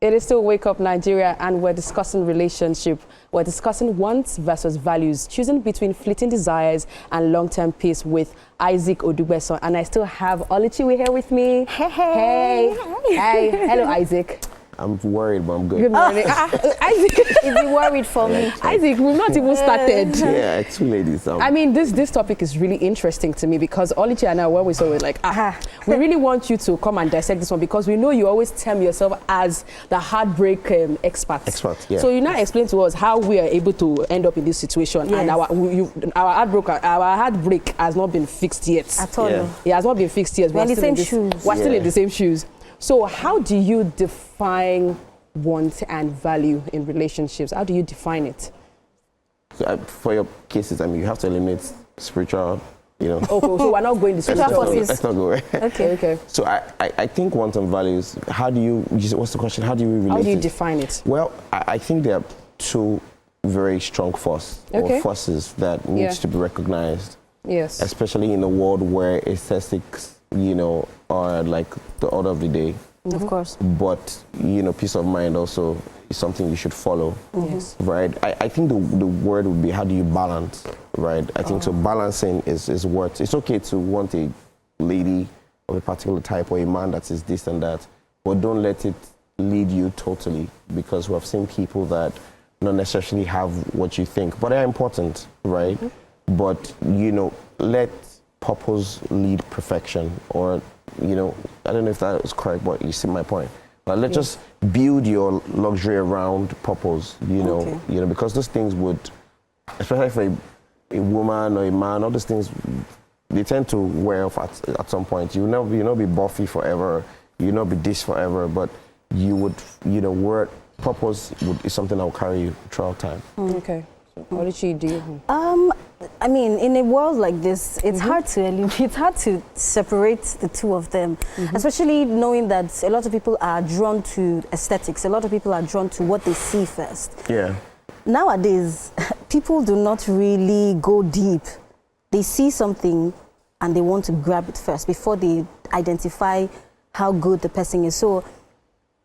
It is still Wake Up Nigeria, and we're discussing relationship. We're discussing wants versus values, choosing between fleeting desires and long-term peace with Isaac Odugbesan. And I still have Oluchi here with me. Hey. Hello, Isaac. I'm worried, but I'm good. Good morning. Isaac. Is he worried for me? Isaac, we've not even started. Yeah, two ladies. I mean, this topic is really interesting to me because Oluchi and I, when we saw it, like, we really want you to come and dissect this one because we know you always term yourself as the heartbreak expert. Yeah. So you now explain to us how we are able to end up in this situation, yes. And our heartbreak has not been fixed yet. At all. Yeah. It has not been fixed yet. We're in the same shoes. We're still in the same shoes. So how do you define want and value in relationships? How do you define it? So for your cases, I mean, you have to eliminate spiritual, you know. Okay, so we're not going to spiritual. Let's not go. Okay. So I think want and values, what's the question? How do you relate How do you it? define it? Well, I think there are two very strong forces that needs to be recognized. Yes. Especially in a world where aesthetics, you know, are like the order of the day. Of course. But, you know, peace of mind also is something you should follow. Yes. Right? I think the word would be, how do you balance? Right? I think so balancing is what, it's okay to want a lady of a particular type or a man that is this and that, but don't let it lead you totally, because we have seen people that not necessarily have what you think, but they're important, right? But, you know, let purpose lead perfection, or, you know, I don't know if that is correct, but you see my point. But let's just build your luxury around purpose, you know, because those things would, especially for a woman or a man, all those things, they tend to wear off at some point. You'll not be buffy forever, you'll not be this forever, but you would, you know, where purpose is something that will carry you throughout time. Okay. So what did she do? I mean, in a world like this, it's hard to separate the two of them, especially knowing that a lot of people are drawn to aesthetics. A lot of people are drawn to what they see first. Yeah. Nowadays, people do not really go deep. They see something and they want to grab it first before they identify how good the person is. So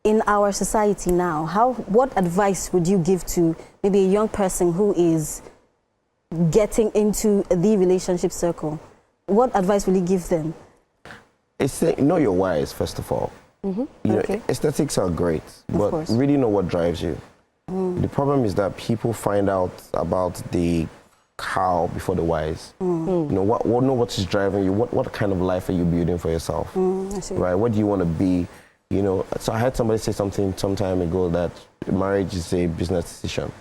in our society now, what advice would you give to maybe a young person who is getting into the relationship circle? What advice will you give them? It's know your whys, first of all. You know, aesthetics are great, but really know what drives you. The problem is that people find out about the how before the whys. You know, what is driving you? What kind of life are you building for yourself? I see. Right? What do you want to be? You know, so I heard somebody say something some time ago that marriage is a business decision.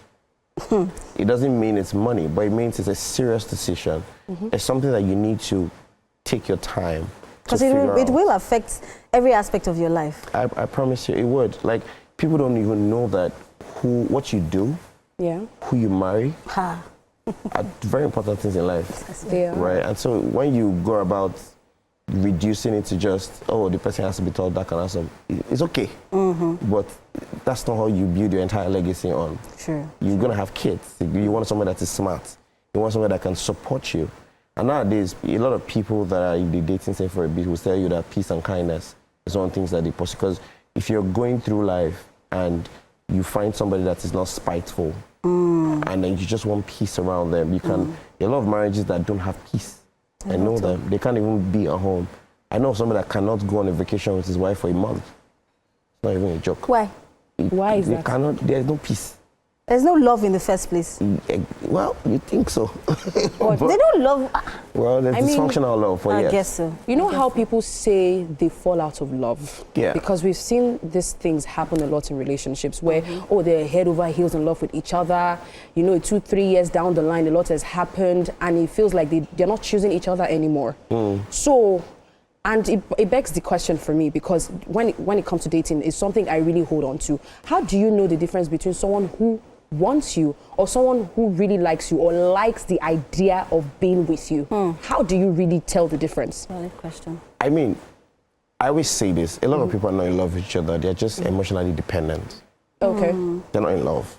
It doesn't mean it's money, but it means it's a serious decision. It's something that you need to take your time. Because it will affect every aspect of your life. I promise you it would. Like, people don't even know that what you do, who you marry, are very important things in life. Right? And so when you go about reducing it to just, the person has to be tall, dark, and handsome, it's okay. But that's not how you build your entire legacy on. Sure. You're going to have kids. You want someone that is smart. You want someone that can support you. And nowadays, a lot of people that are in the dating scene for a bit will tell you that peace and kindness is one of the things that they pursue. Because if you're going through life and you find somebody that is not spiteful, and then you just want peace around them, you can. A lot of marriages that don't have peace. I know them. They can't even be at home. I know somebody that cannot go on a vacation with his wife for a month. It's not even a joke. Why? Why is that? There's no peace. There's no love in the first place. Well, you think so. But they don't love. Well, there's dysfunctional love for I guess so. You know how people say they fall out of love? Yeah. Because we've seen these things happen a lot in relationships where, they're head over heels in love with each other. You know, 2-3 years down the line, a lot has happened and it feels like they're not choosing each other anymore. So, and it begs the question for me, because when it comes to dating, it's something I really hold on to. How do you know the difference between someone who wants you or someone who really likes you or likes the idea of being with you? How do you really tell the difference? Valid question. I mean, I always say this. A lot of people are not in love with each other. They're just emotionally dependent. Okay. They're not in love.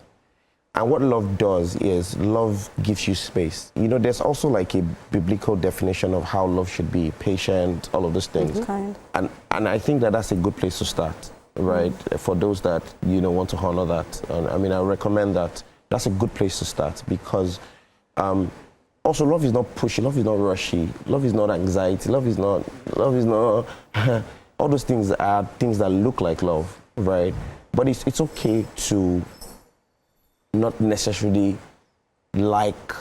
And what love does is love gives you space. You know, there's also like a biblical definition of how love should be, patient, all of those things. Kind. And I think that that's a good place to start. right? For those that, you know, want to honor that. And I mean, I recommend that. That's a good place to start because also love is not pushy, love is not rushy, love is not anxiety, love is not all those things are things that look like love, right? But it's okay to not necessarily like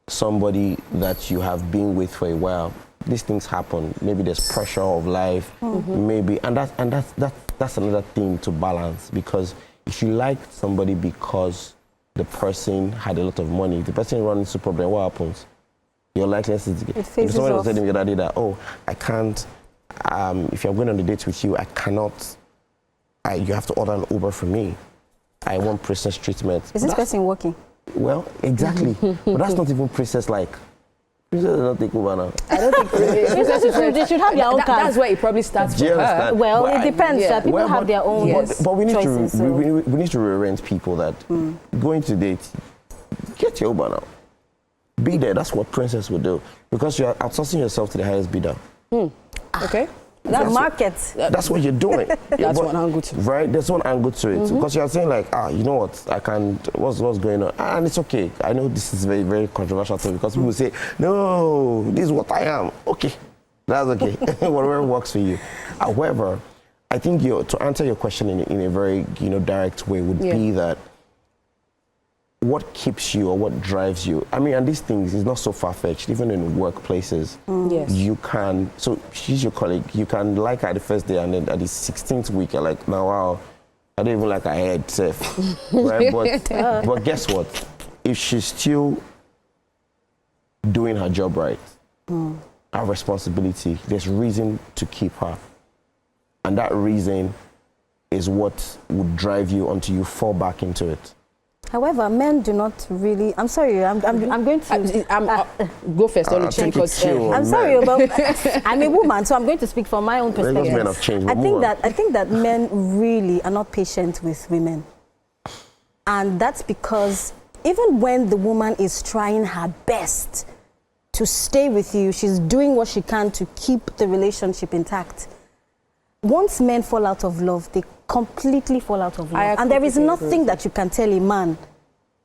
somebody that you have been with for a while. These things happen. Maybe there's pressure of life, maybe, and that's another thing to balance, because if you like somebody because the person had a lot of money, if the person runs into problem, what happens? Your likeliness is it phases if someone off. was telling me the other day that, oh, I can't, if you're going on a date with you, I cannot, you have to order an Uber for me. I want princess treatment. Is this person working? Well, exactly. But that's not even princess-like. Princess don't take Uber now. I don't think They should have their own car. That's where it probably starts Do you for her. understand? Well, But it depends. yeah. People have their own but we need choices. to So. we need to rearrange people that going to date, get your Uber now. Be there. That's what princess would do, because you are outsourcing yourself to the highest bidder. Okay. That market. That's what you're doing. That's one angle to it. Right? There's one angle to it. Because you're saying like, you know what, I can't, what's going on? And it's okay. I know this is very, very controversial too, because people say, no, this is what I am. Okay, that's okay. Whatever works for you. However, I think to answer your question in a very, direct way would be that what keeps you or what drives you, I mean, and these things is not so far-fetched, even in workplaces. Yes. You can, so she's your colleague, you can like her the first day, and then at the 16th week, you're like, now, wow, I don't even like her head, safe. Right? But guess what? If she's still doing her job right, her responsibility, there's reason to keep her. And that reason is what would drive you until you fall back into it. However, men do not really. I'm sorry. I'm going to go first. Because I'm sorry, but I'm a woman, so I'm going to speak from my own perspective. Men have changed. I think that men really are not patient with women, and that's because even when the woman is trying her best to stay with you, she's doing what she can to keep the relationship intact. Once men fall out of love, they completely fall out of love. And there is nothing that you can tell a man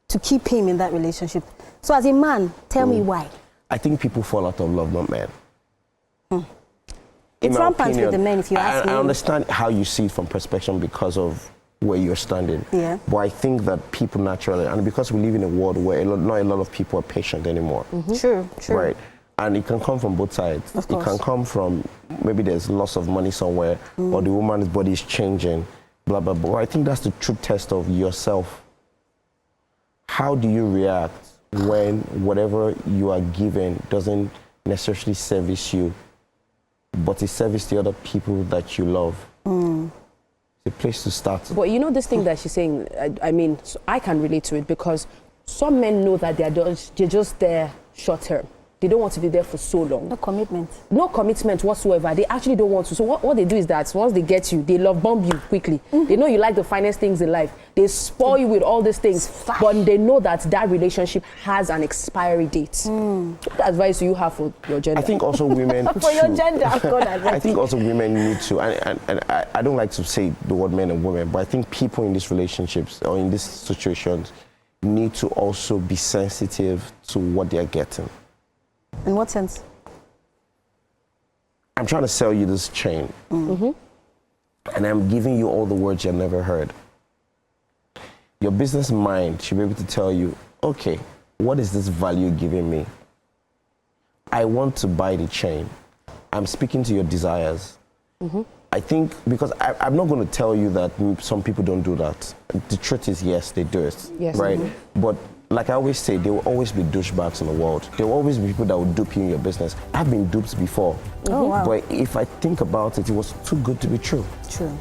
to keep him in that relationship. So as a man, tell me why. I think people fall out of love, not men. It's rampant with the men, if you ask me. I understand how you see it from perspective because of where you're standing. Yeah. But I think that people naturally, and because we live in a world where not a lot of people are patient anymore. True. Right. And it can come from both sides. Of course. It can come from maybe there's loss of money somewhere, or the woman's body is changing, blah, blah, blah. I think that's the true test of yourself. How do you react when whatever you are given doesn't necessarily service you, but it services the other people that you love? It's a place to start. But you know this thing that she's saying, I mean, so I can relate to it, because some men know that they're just there short term. They don't want to be there for so long. No commitment. No commitment whatsoever. They actually don't want to. So what they do is that once they get you, they love bomb you quickly. They know you like the finest things in life. They spoil you with all these things. But they know that relationship has an expiry date. What advice do you have for your gender? I think also women For your gender, I think also women need to, and I don't like to say the word men and women, but I think people in these relationships or in these situations need to also be sensitive to what they're getting. In what sense? I'm trying to sell you this chain, and I'm giving you all the words you've never heard. Your business mind should be able to tell you, okay, what is this value giving me? I want to buy the chain. I'm speaking to your desires. I think, because I'm not going to tell you that some people don't do that. The truth is, yes, they do it, yes, right? But like I always say, there will always be douchebags in the world. There will always be people that will dupe you in your business. I've been duped before. Oh, wow. But if I think about it, it was too good to be true. True.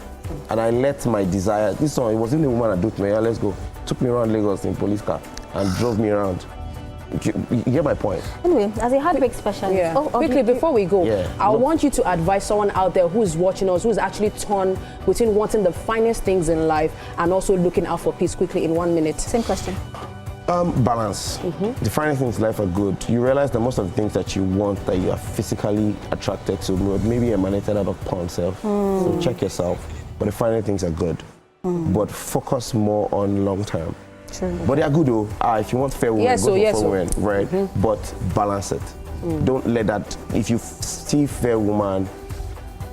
And I let my desire, this one, it wasn't the woman that duped me. Yeah, let's go. Took me around Lagos in police car and drove me around. You get my point? Anyway, as a heartbreak specialist, quickly before we go, Yeah. I want you to advise someone out there who's watching us, who's actually torn between wanting the finest things in life and also looking out for peace. Quickly, in 1 minute. Same question. Balance. The finer things in life are good. You realize that most of the things that you want, that you are physically attracted to, maybe emanated out of porn self. So check yourself. but the finer things are good. But focus more on long term. True. But they are good though. If you want fair women, Yes, go for yes, fair women, right? But balance it. Don't let that, if you see fair woman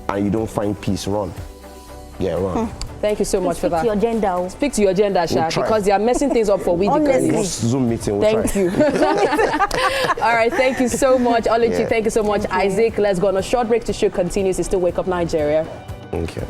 and you don't find peace, run. Yeah, run. Thank you so much for Speak to that. your gender. Speak to your gender, Sha, We'll try. because they are messing things up for we the Honestly. girlies. Next Zoom meeting, we'll Thank try. you. All right, thank you so much, Oluchi. Yeah. Thank you so much, Isaac. Let's go on a short break. The show continues. It's still Wake Up Nigeria. Okay.